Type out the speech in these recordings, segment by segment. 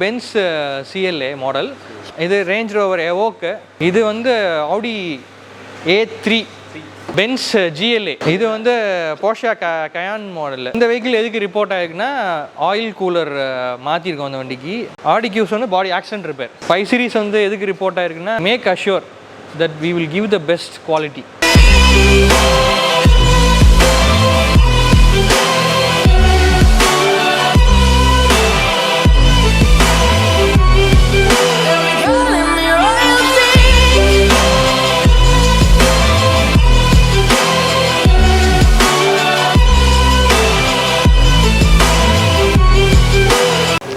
Benz CLA model, இது range rover எவோக்கு, இது வந்து ஆடி A3, பென்ஸ் GLA, இது வந்து போர்ஷா கயான் மாடல். இந்த வெஹிக்கிள் எதுக்கு ரிப்போர்ட் ஆகிருக்குன்னா ஆயில் கூலர் மாற்றிருக்கோம் அந்த வண்டிக்கு. ஆடி கியூஸ் வந்து பாடி ஆக்சிடென்ட் ரிப்பேர். 5 சீரிஸ் வந்து எதுக்கு ரிப்போர்ட் ஆகிருக்குன்னா make assure that we will give the best quality.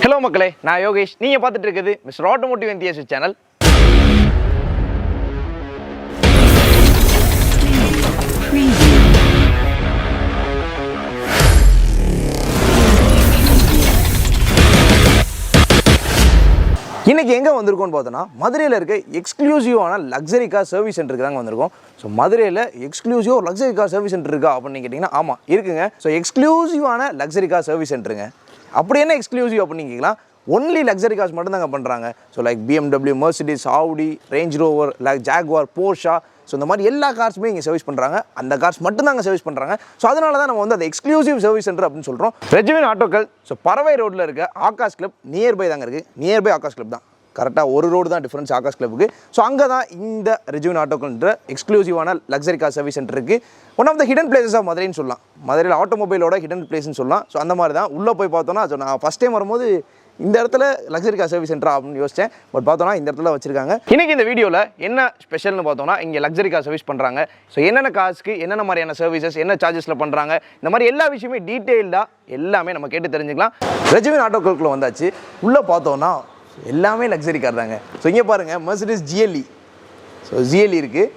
Hello மக்களே, நான் யோகேஷ். நீங்கள் பார்த்துட்டு இருக்குது மிஸ்டர் ஆட்டோமோட்டிவ் என்டிஎஸ் சேனல். இன்றைக்கி எங்கே வந்திருக்கோன்னு பார்த்தோன்னா மதுரையில் இருக்க எக்ஸ்க்ளூசிவான லக்ஸரி கார் சர்வீஸ் சென்டருக்கு தாங்க வந்திருக்கோம். ஸோ மதுரையில் exclusive luxury car service center இருக்கா அப்படின்னு கேட்டிங்கன்னா ஆமாம் இருக்குங்க. ஸோ எக்ஸ்க்ளூசிவான லக்ஸரி கார் சர்வீஸ் சென்டருங்க. அப்படி என்ன எக்ஸ்க்ளூசிவ் அப்படின்னு கேட்கலாம், ஒன்லி லக்ஸரி கார்ஸ் மட்டும் தாங்க பண்ணுறாங்க. So like BMW, Mercedes, Audi, Range Rover, like Jaguar, Porsche, so இந்த மாதிரி எல்லா கார்ஸுமே இங்கே சர்வீஸ் பண்ணுறாங்க. அந்த கார்ஸ் மட்டும் தாங்க சர்வீஸ் பண்ணுறாங்க. ஸோ அதனால தான் நம்ம வந்து அந்த எக்ஸ்க்ளூசிவ் சர்வீஸ் சென்டர் அப்படின்னு சொல்கிறோம். ரெஜுவின் ஆட்டோக்கல். ஸோ பறவை ரோட்டில் இருக்க ஆகாஷ் கிளப் நியர்பை தாங்க இருக்குது. நியர்பை ஆகாஷ் கிளப் தான், கரெக்டாக ஒரு ரோடு தான் டிஃப்ரென்ஸ் ஆகாஷ் கிளப்புக்கு. ஸோ அங்கே தான் இந்த ரெஜுவின் ஆட்டோக்கல்ன்ற எக்ஸ்க்ளூசிவான லக்ஸரி கார் சர்வீஸ் சென்டர் இருக்குது. One of the hidden places of மதுரைன்னு சொல்லலாம். மதுரையில் ஆட்டோமொபைலோட ஹிடன் பிளேஸ்ன்னு சொல்லலாம். ஸோ அந்த மாதிரி தான் உள்ளே போய் பார்த்தோன்னா, ஸோ நான் ஃபஸ்ட் டைம் வரும்போது இந்த இடத்துல லக்ஸரி கார் சர்வீஸ் சென்டர் அப்படின்னு யோசித்தேன். பட் பார்த்தோன்னா இந்த இடத்துல வச்சிருக்காங்க. இன்றைக்கி இந்த வீடியோவில் என்ன ஸ்பெஷல்னு பார்த்தோன்னா, இங்கே லக்ஸரி கார் சர்வீஸ் பண்ணுறாங்க. ஸோ என்னென்ன கார்ஸ்க்கு என்னென்ன மாதிரியான சர்வீசஸ், என்ன சார்ஜஸில் பண்ணுறாங்க, இந்த மாதிரி எல்லா விஷயமே டீட்டெயில்டாக எல்லாமே நம்ம கேட்டு தெரிஞ்சுக்கலாம். ரெஜுவின் ஆட்டோக்கல்குள்ளே வந்தாச்சு. உள்ளே பார்த்தோன்னா எல்லாமே லக்ஸரி கார் தாங்க. ஸோ இங்கே பாருங்கள், Mercedes GLE, ஸோ GLE இருக்குது.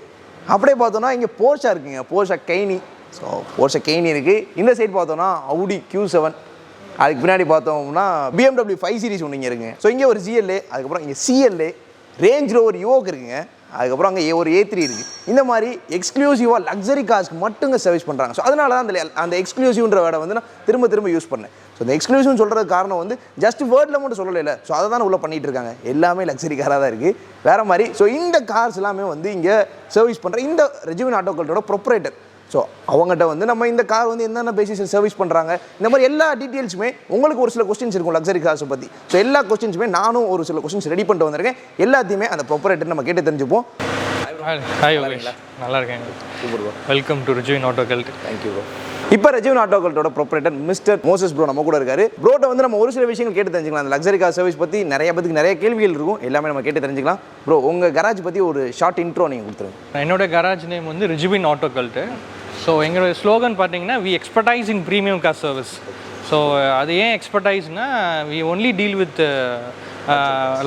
அப்படியே பார்த்தோன்னா இங்கே போர்ஷா இருக்குங்க, போர்ஷா கைனி. ஸோ போர்ஷா கைனி இருக்குது. இந்த சைடு பார்த்தோன்னா Audi Q7, அதுக்கு பின்னாடி பார்த்தோம்னா BMW 5 சீரிஸ் ஒன்று இங்கே இருக்குங்க. ஸோ இங்கே ஒரு GLA, அதுக்கப்புறம் இங்கே CLA, ரேஞ்ச் ரோவர் யோக் இருக்குங்க, அதுக்கப்புறம் அங்கே ஒரு A3 இருக்குது. இந்த மாதிரி எக்ஸ்க்ளூசிவாக லக்ஸரி கார்ஸ்க்கு மட்டுங்க சர்வீஸ் பண்ணுறாங்க. ஸோ அதனால தான் அந்த எக்ஸ்க்ளூசிவ்ன்ற வேர்டை வந்து நான் திரும்ப யூஸ் பண்ணேன். ஸோ இந்த எக்ஸ்க்ளூசிவ்னு சொல்கிறது காரணம் வந்து ஜஸ்ட் வேர்டில் மட்டும் சொல்லலை. ஸோ அதை தான் உள்ளே பண்ணிகிட்டு இருக்காங்க. எல்லாமே லக்ஸரி காராக தான் இருக்குது வேறு மாதிரி. ஸோ இந்த கார்ஸ் எல்லாமே வந்து இங்கே சர்வீஸ் பண்ணுற இந்த ரெஜுவின் ஆட்டோக்கல்ட்டோட ப்ரொப்ரேட்டர். ஸோ அவங்ககிட்ட வந்து நம்ம இந்த கார் வந்து என்னென்ன பேசிஸில் சர்வீஸ் பண்ணுறாங்க, இந்த மாதிரி எல்லா டீட்டெயில்ஸுமே உங்களுக்கு ஒரு சில கொஸ்டின்ஸ் இருக்கும் லக்ஸரி கார்ஸை பற்றி. ஸோ எல்லா கொஸ்டின்ஸுமே நானும் ஒரு சில கொஸ்டின்ஸ் ரெடி பண்ணிட்டு வந்திருக்கேன். எல்லாத்தையுமே அந்த ப்ரொப்ரேட்டர் நம்ம கேட்டு தெரிஞ்சுப்போம். ஹாய் யோகேஷ், நல்லா இருக்கேன். Super bro, welcome to Rejuvin Autocult. Thank you bro. இப்போ ரெஜுவின் ஆட்டோகல்ட்டோட ப்ரொப்ரேட்டர் மிஸ்டர் மோசஸ் ப்ரோ நம்ம கூட இருக்காரு. ப்ரோட்ட வந்து நம்ம ஒரு சில விஷயங்கள் கேட்டு தெரிஞ்சுக்கலாம். அந்த லக்ஸரி கார் சர்வீஸ் பற்றி நிறைய பேருக்கு நிறைய கேள்விகள் இருக்கும், எல்லாமே நம்ம கேட்டு தெரிஞ்சுக்கலாம். ப்ரோ, உங்கள் கராஜ் பற்றி ஒரு ஷார்ட் இன்ட்ரோ நீங்கள் கொடுத்துருங்க. என்னோட கராஜ் நேம் வந்து ரெஜுவின் ஆட்டோகல்ட். ஸோ எங்களோட ஸ்லோகன் பார்த்தீங்கன்னா, we expertise in premium car service. So அது ஏன் எக்ஸ்பர்டைஸ்னா, we only deal with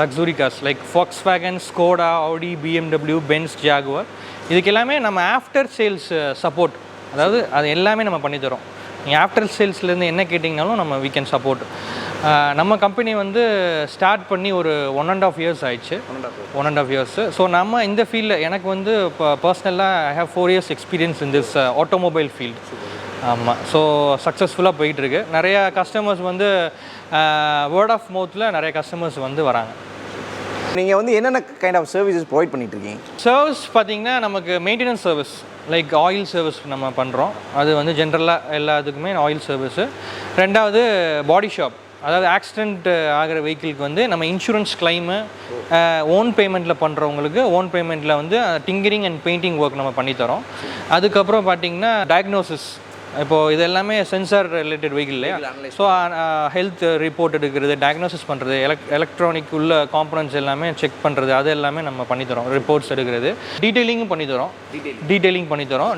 luxury cars like Volkswagen, Skoda, Audi, BMW, Benz, Jaguar. இதுக்கு எல்லாமே நம்ம ஆஃப்டர் சேல்ஸ் சப்போர்ட், அதாவது அது எல்லாமே நம்ம பண்ணித்தரோம். நீங்கள் ஆஃப்டர் சேல்ஸ்லேருந்து என்ன கேட்டிங்கனாலும் நம்ம we can support. நம்ம கம்பெனி வந்து ஸ்டார்ட் பண்ணி ஒரு 1.5 years ஆயிடுச்சு. 1.5 years. ஸோ நம்ம இந்த ஃபீல்டில் எனக்கு வந்து இப்போ பர்சனலாக I have 4 years experience in this automobile field. ஆமாம். ஸோ சக்ஸஸ்ஃபுல்லாக போயிட்டுருக்கு. நிறையா கஸ்டமர்ஸ் வந்து வேர்ட் ஆஃப் மவுத்தில் நிறைய கஸ்டமர்ஸ் வந்து வராங்க. நீங்கள் வந்து என்னென்ன கைண்ட் ஆஃப் சர்வீசஸ் ப்ரொவைட் பண்ணிகிட்ருக்கீங்க? சர்வீஸ் பார்த்தீங்கன்னா, நமக்கு maintenance service like oil service நம்ம பண்ணுறோம். அது வந்து ஜென்ரலாக எல்லாத்துக்குமே ஆயில் சர்வீஸு. ரெண்டாவது பாடி ஷாப், அதாவது ஆக்சிடெண்ட் ஆகிற வெஹிக்கிளுக்கு வந்து நம்ம இன்சூரன்ஸ் கிளைமு ஓன் பேமெண்ட்டில் பண்ணுறவங்களுக்கு ஓன் பேமெண்ட்டில் வந்து டிங்கரிங் அண்ட் பெயிண்டிங் ஒர்க் நம்ம பண்ணித்தரோம். அதுக்கப்புறம் பார்த்திங்கன்னா டயக்னோசிஸ், இப்போது இது எல்லாமே சென்சார் ரிலேட்டட் வெஹிக்கிள் இல்லையா. ஸோ ஹெல்த் ரிப்போர்ட் எடுக்கிறது, டயக்னோசிஸ் பண்ணுறது, எலக்ட்ரானிக் உள்ள காம்பனன்ட்ஸ் எல்லாமே செக் பண்ணுறது, அது எல்லாமே நம்ம பண்ணித்தரோம். ரிப்போர்ட்ஸ் எடுக்கிறது, டீட்டெயிலிங்கும் பண்ணித்தரோம்.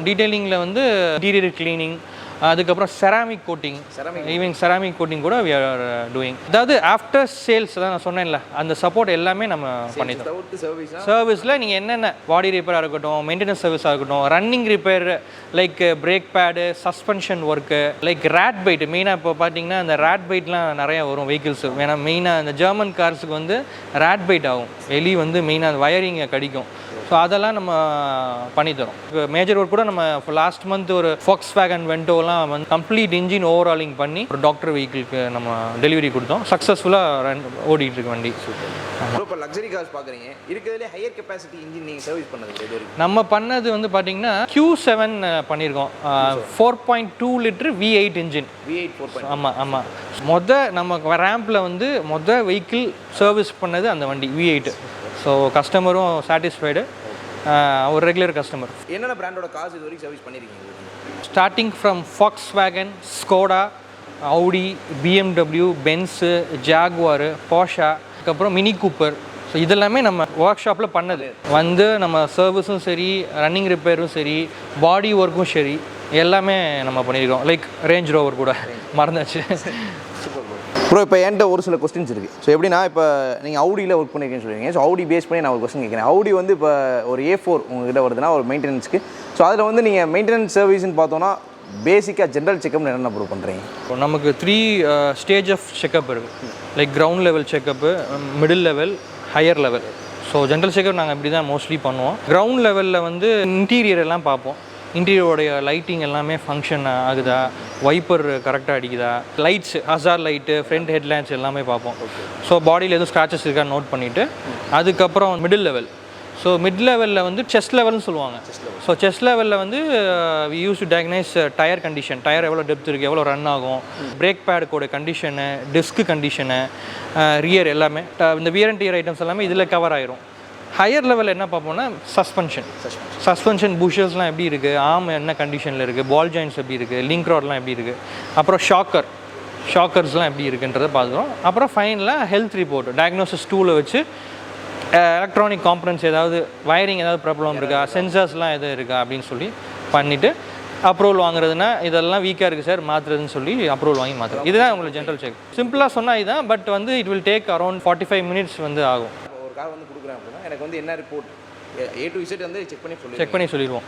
டீட்டெயிலிங்கில் வந்து இன்டீரியர் கிளீனிங், அதுக்கப்புறம் ceramic coating, even ceramic coating கூட we are doing. அதாவது ஆஃப்டர் சேல்ஸ் தான் நான் சொன்னேன்ல, அந்த சப்போர்ட் எல்லாமே நம்ம பண்ணித்தரோம். சர்வீஸில் நீங்கள் என்னென்ன பாடி ரிப்பேராக இருக்கட்டும், மெயின்டெனன்ஸ் சர்வீஸாக இருக்கட்டும், running repair like brake pad, suspension work, like ரேட் பைட். மெயினாக இப்போ பார்த்தீங்கன்னா அந்த ரேட் பைட்லாம் நிறையா வரும் வெஹிக்கிள்ஸ். ஏன்னா மெயினாக அந்த ஜெர்மன் கார்ஸுக்கு வந்து ரேட் பைட் ஆகும், எலி வந்து மெயினாக அந்த வயரிங்கை கடிக்கும். ஸோ அதெல்லாம் நம்ம பண்ணித்தரோம். இப்போ மேஜர் ஒர்க் கூட நம்ம லாஸ்ட் மந்த் ஒரு Volkswagen வென்டோலாம் வந்து கம்ப்ளீட் இன்ஜின் ஓவராலிங் பண்ணி ஒரு டாக்டர் வெஹிக்கிளுக்கு நம்ம டெலிவரி கொடுத்தோம். சக்ஸஸ்ஃபுல்லாக ஓடிட்டு இருக்கு வண்டி. இப்போ லக்ஸரி கார்ஸ் பார்க்குறீங்க, இருக்கிறதுலே ஹையர் கெப்பாசிட்டி இன்ஜின் நீங்கள் சர்வீஸ் பண்ணது இது வரைக்கும்? நம்ம பண்ணது வந்து பார்த்தீங்கன்னா Q7 பண்ணியிருக்கோம். 4.2 லிட்டர் V8 இன்ஜின். V8 4. ஆமாம். நம்ம ரேம்பில் வந்து வெஹிக்கிள் சர்வீஸ் பண்ணது அந்த வண்டி V8. ஸோ கஸ்டமரும் சாட்டிஸ்ஃபைடு, ஒரு ரெகுலர் கஸ்டமர். என்னென்ன பிராண்டோட கார்ஸ் இது வரைக்கும் சர்வீஸ் பண்ணியிருக்கீங்க? Starting from Volkswagen, Skoda, Audi, BMW, Benz, Jaguar, Porsche, அதுக்கப்புறம் மினி கூப்பர். ஸோ இதெல்லாமே நம்ம ஒர்க் ஷாப்பில் பண்ணது வந்து நம்ம சர்வீஸும் சரி, ரன்னிங் ரிப்பேரும் சரி, பாடி ஒர்க்கும் சரி, எல்லாமே நம்ம பண்ணியிருக்கோம். லைக் ரேஞ்ச் ரோவர் கூட மறந்தாச்சு. ப்ரோ இப்போ என்கிட்ட ஒரு சில கொஸ்டின்ஸ் இருக்குது. ஸோ எப்படின்னா, இப்போ நீங்கள் Audiயில் ஒர்க் பண்ணியிருக்கேன்னு சொல்லுவீங்க. ஸோ Audi பேஸ் பண்ணி நான் ஒரு கொஸ்டின் கேட்குறேன். Audi வந்து இப்போ ஒரு A4 உங்கள்கிட்ட வருதுன்னா ஒரு மெயின்டெனன்ஸ்க்கு, ஸோ அதில் வந்து நீங்கள் மெயின்டெனன்ஸ் சர்வீஸ்ன்னு பார்த்தோன்னா பேசிக்காக ஜென்ரல் செக்கப்னு என்னென்ன ப்ரூவ் பண்ணுறீங்க? நமக்கு 3 ஸ்டேஜ் ஆஃப் செக்கப் இருக்குது. Like ground level checkup, middle level, higher level. So general checkup நாங்கள் இப்படி தான் மோஸ்ட்லி பண்ணுவோம். கிரவுண்ட் லெவலில் வந்து இன்டீரியர் எல்லாம் பார்ப்போம். இன்டீரியரோடைய லைட்டிங் எல்லாமே ஃபங்க்ஷன் ஆகுதா, வைப்பர் கரெக்டாக அடிக்குதா, லைட்ஸ், ஹசார் லைட்டு, ஃப்ரண்ட் ஹெட்லைட்ஸ் எல்லாமே பார்ப்போம். ஸோ பாடியில் எதுவும் ஸ்க்ராச்சஸ் இருக்கான்னு நோட் பண்ணிவிட்டு அதுக்கப்புறம் மிடில் லெவல். ஸோ மிட் லெவலில் வந்து செஸ்ட் லெவல்னு சொல்லுவாங்க. ஸோ செஸ்ட் லெவலில் வந்து we use to diagnose tyre condition, tyre எவ்வளோ டெப்த் இருக்குது, எவ்வளோ ரன் ஆகும், பிரேக் பேடுக்கோட கண்டிஷனு, டிஸ்க்கு கண்டிஷனு, ரியர் எல்லாமே, இந்த வியர் அண்ட் டியர் ஐட்டம்ஸ் எல்லாமே இதில் கவர் ஆயிரும். ஹையர் லெவலில் என்ன பார்ப்போம்னா சஸ்பென்ஷன் புஷர்ஸ்லாம் எப்படி இருக்குது, ஆம் என்ன கண்டிஷனில் இருக்குது, பால் ஜாயின்ட்ஸ் எப்படி இருக்குது, லிங்க் ராட்லாம் எப்படி இருக்குது, அப்புறம் ஷாக்கர்ஸ்லாம் எப்படி இருக்குன்றதை பார்க்குறோம். அப்புறம் ஃபைனலாக ஹெல்த் ரிப்போர்ட், டயக்னோசிஸ் டூலை வச்சு எலக்ட்ரானிக் காம்பனன்ட்ஸ் ஏதாவது வயரிங் ஏதாவது ப்ராப்ளம் இருக்கா, சென்சார்ஸ்லாம் எதுவும் இருக்கா அப்படின்னு சொல்லி பண்ணிவிட்டு அப்ரூவல் வாங்குறதுனா இதெல்லாம் வீக்காக இருக்குது சார் மாற்றுறதுன்னு சொல்லி அப்ரூவல் வாங்கி மாற்றுறோம். இதுதான் உங்களுக்கு ஜென்ரல் செக். சிம்பிளாக சொன்னால் இதுதான். பட் வந்து it will take around 45 minutes வந்து ஆகும். ஒரு கார் வந்து கொடுக்குறேன் அப்படின்னா எனக்கு வந்து என்ன ரிப்போர்ட் A to Z வந்து செக் பண்ணி சொல்லிடுவோம்.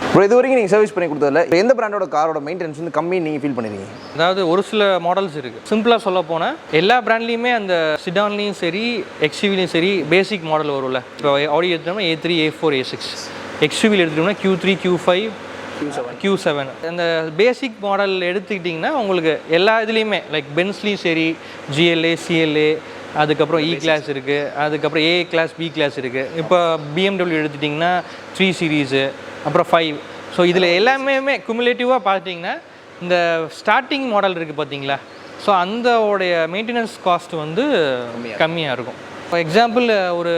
இப்போ இது வரைக்கும் நீங்கள் சர்வீஸ் பண்ணி கொடுத்ததில்ல, எந்த பிராண்டோட காரோட மெயின்டெனன்ஸ் வந்து கம்மி நீங்கள் ஃபீல் பண்ணிருக்கீங்க? அதாவது ஒரு சில மாடல்ஸ் இருக்குது. சிம்பிளாக சொல்ல போனால் எல்லா பிராண்ட்லேயுமே அந்த சிடான்லேயும் சரி, XUVலையும் சரி, பேசிக் மாடல் வரும்ல. இப்போ Audi எடுத்தோம்னா A3, A4, A6. XUVல எடுத்துட்டோம்னா Q3, Q5, Q7. அந்த பேசிக் மாடல் எடுத்துக்கிட்டிங்கன்னா உங்களுக்கு எல்லா இதுலேயுமே லைக் பென்ஸ்லேயும் சரி, GLA, CLA, அதுக்கப்புறம் E கிளாஸ் இருக்குது, அதுக்கப்புறம் A கிளாஸ், B கிளாஸ் இருக்குது. இப்போ BMW எடுத்துட்டிங்கன்னா 3 சீரீஸு, அப்புறம் 5. ஸோ இதில் எல்லாமே குமுலேட்டிவாக பார்த்தீங்கன்னா இந்த ஸ்டார்டிங் மாடல் இருக்குது பார்த்தீங்களா, ஸோ அந்தோடைய மெயின்டெனன்ஸ் காஸ்ட் வந்து கம்மியாக இருக்கும். ஃபார் எக்ஸாம்பிள் ஒரு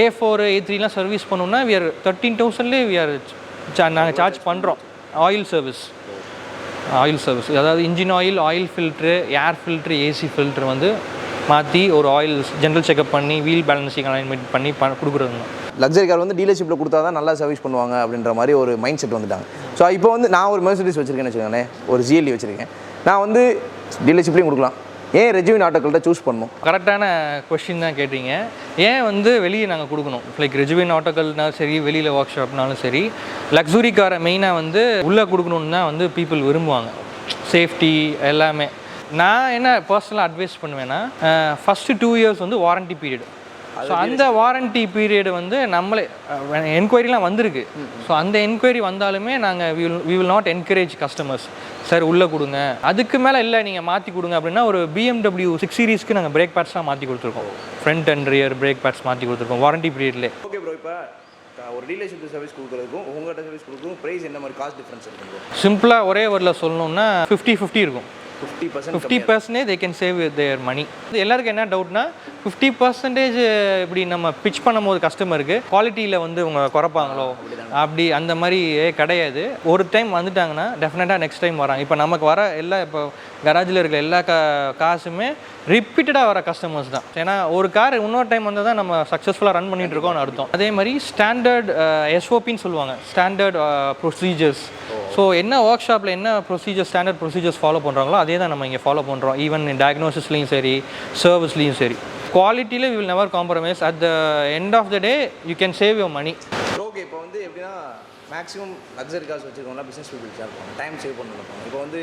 A4, A3லாம் சர்வீஸ் பண்ணோம்னா we are 13,000லேயே நாங்கள் சார்ஜ் பண்ணுறோம். ஆயில் சர்வீஸ், அதாவது engine oil filter, air filter, AC filter வந்து மாற்றி ஒரு ஆயில் ஜென்ரல் செக்அப் பண்ணி வீல் பேலன்சிங் அலைன்மெண்ட் பண்ணி கொடுக்குறதுங்க. லக்ஸரி கார் வந்து டீலர்ஷிப்பில் கொடுத்தா தான் நல்லா சர்வீஸ் பண்ணுவாங்க அப்படின்ற மாதிரி ஒரு மைண்ட் செட் வந்துட்டாங்க. ஸோ இப்போ வந்து நான் ஒரு மெர்சிடிஸ் வச்சுருக்கேன்னு வச்சுக்கோங்களேன், ஒரு GLE வச்சுருக்கேன், நான் வந்து டீலர்ஷிப்லேயும் கொடுக்கலாம். ஏன் ரெஜுவின் ஆட்டோக்கள்கிட்ட சூஸ் பண்ணணும்? கரெக்டான கொஸ்டின் தான் கேட்டீங்க. ஏன் வந்து வெளியே நாங்கள் கொடுக்கணும்? லைக் ரெஜுவின் ஆட்டோக்கள்னாலும் சரி, வெளியில் ஒர்க் ஷாப்னாலும் சரி, லக்ஸுரி காரை மெயினாக வந்து உள்ளே கொடுக்கணுன்னு தான் வந்து பீப்புள் விரும்புவாங்க. சேஃப்டி எல்லாமே. நான் என்ன பர்சனலாக அட்வைஸ் பண்ணுவேன்னா, ஃபஸ்ட்டு 2 இயர்ஸ் வந்து வாரண்ட்டி பீரியட். ஸோ அந்த வாரண்ட்டி பீரியடு வந்து நம்மளே என்கொயரிலாம் வந்திருக்கு. ஸோ அந்த என்கொயரி வந்தாலுமே நாங்கள் we will not encourage customers, sir உள்ளே கொடுங்க, அதுக்கு மேலே இல்லை நீங்கள் மாற்றி கொடுங்க அப்படின்னா. ஒரு BMW 6 சீரீஸ்க்கு நாங்கள் பிரேக் பேட்ஸ்லாம் மாற்றி கொடுத்துருக்கோம். Front and rear break bats மாற்றி கொடுத்துருக்கோம் வாரண்ட்டி பீரியட்லேயே. ஓகே ப்ரோ, இப்போ ஒரு டீலர்ஷிப் சர்வீஸ் கொடுக்குறதுக்கும் உங்கள்கிட்ட சர்வீஸ் கொடுக்குறதுக்கும் ப்ரைஸ் என்ன மாதிரி காஸ்ட் டிஃப்ரென்ஸ் இருக்குது? சிம்பிளாக ஒரே வேர்டில் சொல்லணும்னா 50-50 இருக்கும். 50% they can save their money. எல்லாருக்கும் என்ன டவுட்னா 50% இப்படி நம்ம பிச் பண்ணும்போது கஸ்டமருக்கு குவாலிட்டியில் வந்து அவங்க குறைப்பாங்களோ, அப்படி அந்த மாதிரி கிடையாது. ஒரு டைம் வந்துட்டாங்கன்னா டெஃபினட்டாக நெக்ஸ்ட் டைம் வராங்க. இப்போ நமக்கு வர எல்லா இப்போ கராஜில் இருக்கிற எல்லா காசுமே ரிப்பீட்டடாக வர கஸ்டமர்ஸ் தான். ஏன்னா ஒரு கார் இன்னொரு டைம் வந்து தான் நம்ம சக்ஸஸ்ஃபுல்லாக ரன் பண்ணிகிட்டு இருக்கோம்னு அர்த்தம். அதே மாதிரி ஸ்டாண்டர்ட் SOPன்னு சொல்லுவாங்க, ஸ்டாண்டர்ட் ப்ரொசீஜர்ஸ். ஸோ என்ன ஒர்க் ஷாப்பில் என்ன ஸ்டாண்டர்ட் ப்ரொசீஜர்ஸ் ஃபாலோ பண்ணுறாங்களோ அதே தான் நம்ம இங்கே ஃபாலோ பண்ணுறோம். ஈவன் டயக்னோசிஸ்லேயும் சரி, சர்வீஸ்லேயும் சரி, குவாலிட்டியில் we will never compromise. At the end of the day you can save your money. Okay, இப்போ வந்து எப்படின்னா மேக்ஸிமம் லக்ஸரி கார்ஸ் வச்சுருக்கோம்னா பிஸ்னஸ் பீப்புள்ஸாக இருக்கும், டைம் சேவ் பண்ணணும். இப்போ வந்து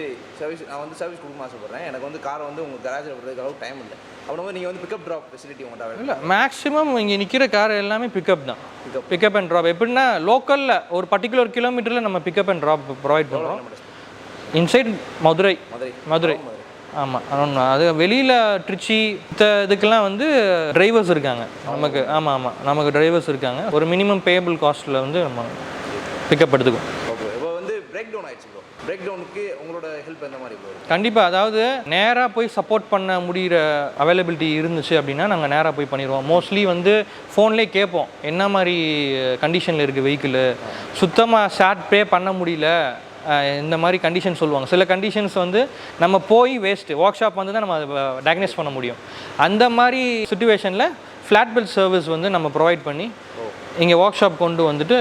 நான் வந்து சர்வீஸ் கொடுக்க ஆசைப்பட்றேன், எனக்கு வந்து காரை வந்து உங்கள் கராஜில் விடுறதுக்கு அளவு டைம் இல்லை, அப்படின்னா நீங்கள் வந்து பிக்கப் ட்ராப் ஃபெசிலிட்டி உங்கள்கிட்ட இல்லை. மேக்ஸிமம் இங்கே நிற்கிற கார் எல்லாமே பிக்கப் தான், பிக்கப் அண்ட் ட்ராப். எப்படின்னா லோக்கலில் ஒரு பர்டிகுலர் கிலோமீட்டரில் நம்ம பிக்கப் அண்ட் ட்ராப் ப்ரொவைட் பண்ணுறோம். இன்சைட் மதுரை ஆமாம். அது வெளியில் ட்ரிச்சி இதுக்கெல்லாம் வந்து டிரைவர்ஸ் இருக்காங்க நமக்கு. நமக்கு டிரைவர்ஸ் இருக்காங்க. ஒரு மினிமம் பேபிள் காஸ்ட்டில் வந்து நம்ம பிக்கப் எடுத்துக்கும். ஓகே. இப்போ வந்து பிரேக் டவுன் ஆயிடுச்சு ப்ரோ, பிரேக் டவுனுக்கு உங்களோட ஹெல்ப் எந்த மாதிரி ப்ரோ? கண்டிப்பாக. அதாவது நேராக போய் சப்போர்ட் பண்ண முடிகிற அவைலபிலிட்டி இருந்துச்சு அப்படின்னா நாங்கள் நேராக போய் பண்ணிடுவோம். மோஸ்ட்லி வந்து ஃபோன்லேயே கேட்போம் என்ன மாதிரி கண்டிஷனில் இருக்குது வெஹிக்கிள், சுத்தமாக ஷார்ட் பே பண்ண முடியல, இந்த மாதிரி கண்டிஷன் சொல்லுவாங்க. சில கண்டிஷன்ஸ் வந்து நம்ம போய் வேஸ்ட்டு, ஒர்க் ஷாப் வந்து தான் நம்ம அதை டயக்னைஸ் பண்ண முடியும். அந்த மாதிரி சுச்சுவேஷனில் ஃப்ளாட் பில் சர்வீஸ் வந்து நம்ம ப்ரொவைட் பண்ணி இங்கே ஒர்க் ஷாப் கொண்டு வந்துட்டு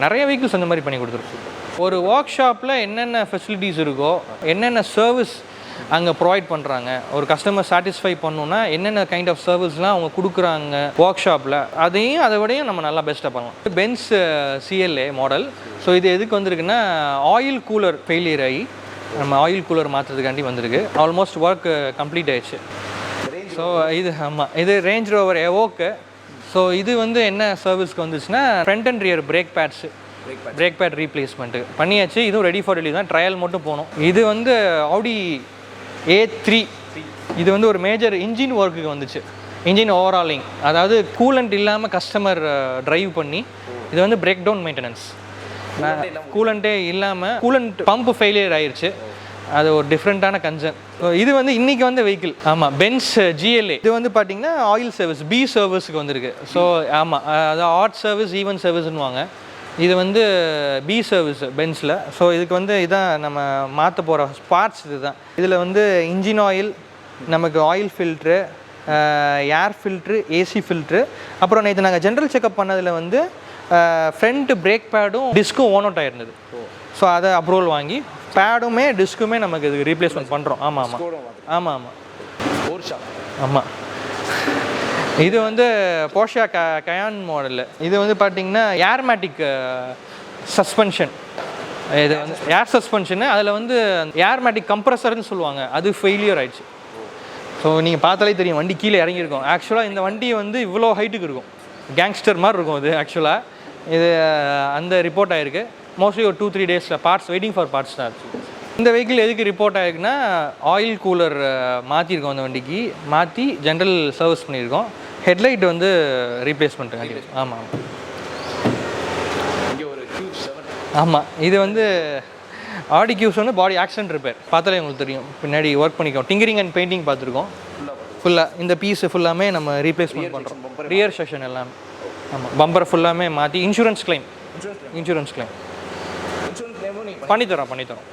நிறைய வெஹிக்கிள்ஸ் அந்த மாதிரி பண்ணி கொடுத்துருக்கோம். ஒரு ஒர்க் ஷாப்பில் என்னென்ன ஃபெசிலிட்டிஸ் இருக்கோ, என்னென்ன சர்வீஸ் அங்கே ப்ரொவைட் பண்ணுறாங்க, ஒரு கஸ்டமர் சாட்டிஸ்ஃபை பண்ணணுன்னா என்னென்ன கைண்ட் ஆஃப் சர்வீஸ்லாம் அவங்க கொடுக்குறாங்க ஒர்க் ஷாப்பில், அதை விடையும் நம்ம நல்லா பெஸ்ட்டாக பண்ணலாம். Benz CLA model. ஸோ இது எதுக்கு வந்திருக்குன்னா ஆயில் கூலர் ஃபெயிலியர் ஆகி நம்ம ஆயில் கூலர் மாற்றுறதுக்காண்டி வந்திருக்கு. ஆல்மோஸ்ட் ஒர்க் கம்ப்ளீட் ஆயிடுச்சு. ஸோ இது ரேஞ்ச் ரோவர் எவோக்கு. ஸோ இது வந்து என்ன சர்வீஸ்க்கு வந்துச்சுன்னா front and rear break bad replacement பண்ணியாச்சு. இதுவும் ரெடி ஃபார் டெலிவரி தான், ட்ரையல் மட்டும் போகணும். இது வந்து ஆடி A3. இது வந்து ஒரு மேஜர் இன்ஜின் ஒர்க்குக்கு வந்துச்சு, இன்ஜின் ஓவராலிங். அதாவது கூலண்ட் இல்லாமல் கஸ்டமர் ட்ரைவ் பண்ணி, இது வந்து பிரேக் டவுன் மெயின்டெனன்ஸ். கூலண்ட்டே இல்லாமல் கூலண்ட் பம்ப் ஃபெயிலியர் ஆயிடுச்சு, அது ஒரு டிஃப்ரெண்ட்டான கன்சர்ன். ஸோ இது வந்து இன்றைக்கி வந்து வெஹிக்கிள் பென்ஸ் GLA. இது வந்து பார்த்திங்கன்னா ஆயில் சர்வீஸ் B சர்வீஸுக்கு வந்திருக்கு. ஸோ அது ஆட் சர்வீஸ் ஈவன் சர்வீஸ்னுவாங்க. இது வந்து B சர்வீஸ் பென்ஸில். ஸோ இதுக்கு வந்து இதான் நம்ம மாற்ற போகிற பார்ட்ஸ். இது தான் இதில் வந்து இன்ஜின் ஆயில், நமக்கு oil filter, air filter, AC filter. அப்புறம் நேற்று நாங்கள் ஜென்ரல் செக்அப் பண்ணதில் வந்து ஃப்ரண்ட் பிரேக் பேடும் டிஸ்க்கும் ஓன் அவுட் ஆகிருந்தது. ஸோ அதை அப்ரூவல் வாங்கி பேடுமே டிஸ்க்குமே நமக்கு இதுக்கு ரீப்ளேஸ்மெண்ட் பண்ணுறோம். ஆமாம். இது வந்து போர்ஷா கயான் மாடலு. இது வந்து பார்த்திங்கன்னா ஏர்மேட்டிக் சஸ்பென்ஷன். இது வந்து ஏர் சஸ்பென்ஷனு. அதில் வந்து ஏர்மேட்டிக் கம்ப்ரஸர்னு சொல்லுவாங்க, அது ஃபெயிலியர் ஆயிடுச்சு. ஸோ நீங்கள் பார்த்தாலே தெரியும் வண்டி கீழே இறங்கியிருக்கும். ஆக்சுவலாக இந்த வண்டி வந்து இவ்வளோ ஹைட்டுக்கு இருக்கும், கேங்ஸ்டர் மாதிரி இருக்கும் இது. ஆக்சுவலாக இது அந்த ரிப்போர்ட் ஆகிருக்கு. மோஸ்ட்லி ஒரு 2-3 டேஸில் பார்ட்ஸ் வெயிட்டிங் ஃபார் பார்ட்ஸ் தான் இருக்குது. இந்த வெஹிக்கிள் எதுக்கு ரிப்போர்ட் ஆகிருக்குன்னா ஆயில் கூலர் மாற்றிருக்கோம், அந்த வண்டிக்கு மாற்றி ஜென்ரல் சர்வீஸ் பண்ணியிருக்கோம். ஹெட்லைட் வந்து ரீப்ளேஸ்மெண்ட். ஆமாம். இது வந்து ஆடி Q7 வந்து பாடி ஆக்சிடென்ட் ரிப்பேர். பார்த்தாலே உங்களுக்கு தெரியும், பின்னாடி ஒர்க் பண்ணிக்கோம். டிங்கரிங் அண்ட் பெயிண்டிங் பார்த்துருக்கோம். ஃபுல்லாக இந்த பீஸு ஃபுல்லாமே நம்ம ரீப்ளேஸ்மெண்ட் பண்ணுறோம். ரியர் செக்ஷன் எல்லாமே. பம்பர் ஃபுல்லாமே மாற்றி இன்சூரன்ஸ் கிளைம் பண்ணித்தரோம்.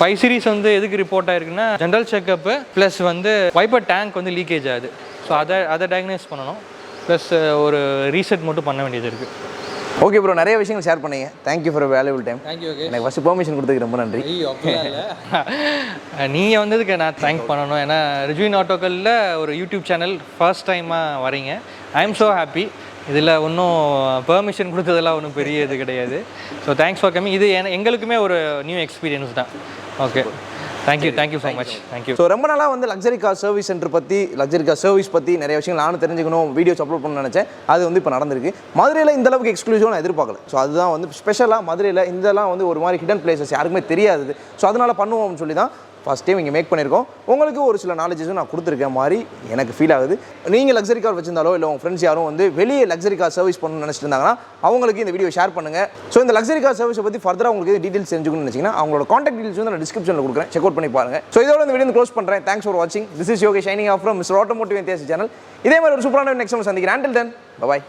5 சீரிஸ் வந்து எதுக்கு ரிப்போர்ட் ஆயிருக்குன்னா ஜென்ரல் செக்கப்பு ப்ளஸ் வந்து வைப்பர் டேங்க் வந்து லீக்கேஜ் ஆகுது. ஸோ அதை டயக்னைஸ் பண்ணணும். ப்ளஸ் ஒரு ரீசெட் மட்டும் பண்ண வேண்டியது இருக்குது. ஓகே ப்ரோ, நிறைய விஷயங்கள் ஷேர் பண்ணீங்க. Thank you for valuable time. Thank you. எனக்கு ஃபஸ்ட்டு பெர்மிஷன் கொடுத்ததுக்கு ரொம்ப நன்றி. நீங்கள் வந்ததுக்கு நான் தேங்க் பண்ணணும். ஏன்னா ரெஜுவின் ஆட்டோக்கல்ல ஒரு யூடியூப் சேனல் ஃபர்ஸ்ட் டைமாக வரீங்க. I am so happy. இதில் ஒன்றும் பெர்மிஷன் கொடுத்ததெல்லாம் ஒன்றும் பெரிய இது கிடையாது. So thanks for coming. இது எங்களுக்குமே ஒரு நியூ எக்ஸ்பீரியன்ஸ் தான். Okay, thank you so much. Thank you. So ரொம்ப நாளாக வந்து லக்ஸரி கார் சர்வீஸ் சென்டர் பற்றி, லக்ஸரி கார் சர்வீஸ் பற்றி நிறைய விஷயங்கள் நானும் தெரிஞ்சுக்கணும், வீடியோஸ் அப்லோட் பண்ணணும்னு நினச்சேன். அது வந்து இப்போ நடந்திருக்கு. மதுரையில் இந்த அளவுக்கு எக்ஸ்க்ளூசிவாக நான் எதிர்பார்க்கல. ஸோ அதுதான் வந்து ஸ்பெஷலாக மதுரையில் இதெல்லாம் வந்து ஒரு மாதிரி ஹிடன் பிளேசஸ் யாருக்குமே தெரியாது. ஸோ அதனால் பண்ணுவோம்னு சொல்லி தான் ஃபஸ்ட் டைம் இங்கே மேக் பண்ணியிருக்கோம். உங்களுக்கு ஒரு சில நாலேஜஸும் நான் கொடுத்துருக்கேன் மாதிரி எனக்கு ஃபீல் ஆகுது. நீங்கள் லக்ஸரி கார் வச்சிருந்தாலோ இல்லை உங்கள் ஃப்ரெண்ட்ஸ் யாரும் வந்து வெளியே லக்ஸரி கார் சர்வீஸ் பண்ணணும்னு நினச்சிட்டு இருந்தாங்கன்னா அவங்களுக்கு இந்த வீடியோ ஷேர் பண்ணுங்கள். ஸோ இந்த லக்ஸரி கார் சர்வீஸை பற்றி ஃபர்தராக உங்களுக்கு டீட்டெயில்ஸ் தெரிஞ்சுக்கணும்னு நினச்சிங்கன்னா அவங்களோட காண்டாக்ட் டீட்டெயில்ஸ் வந்து நான் டிஸ்கிரிப்ஷனில் கொடுக்குறேன், செக் அவுட் பண்ணி பாருங்கள். ஸோ இதோட இந்த வீடியோ க்ளோஸ் பண்ணுறேன். தேங்க்ஸ் ஃபார் வாட்சிங். This is Yogesh signing off from mister automotive channel. இதே மாதிரி ஒரு சூப்பரான நெக்ஸ்ட் சந்திக்கிறேன். Until then, bye bye.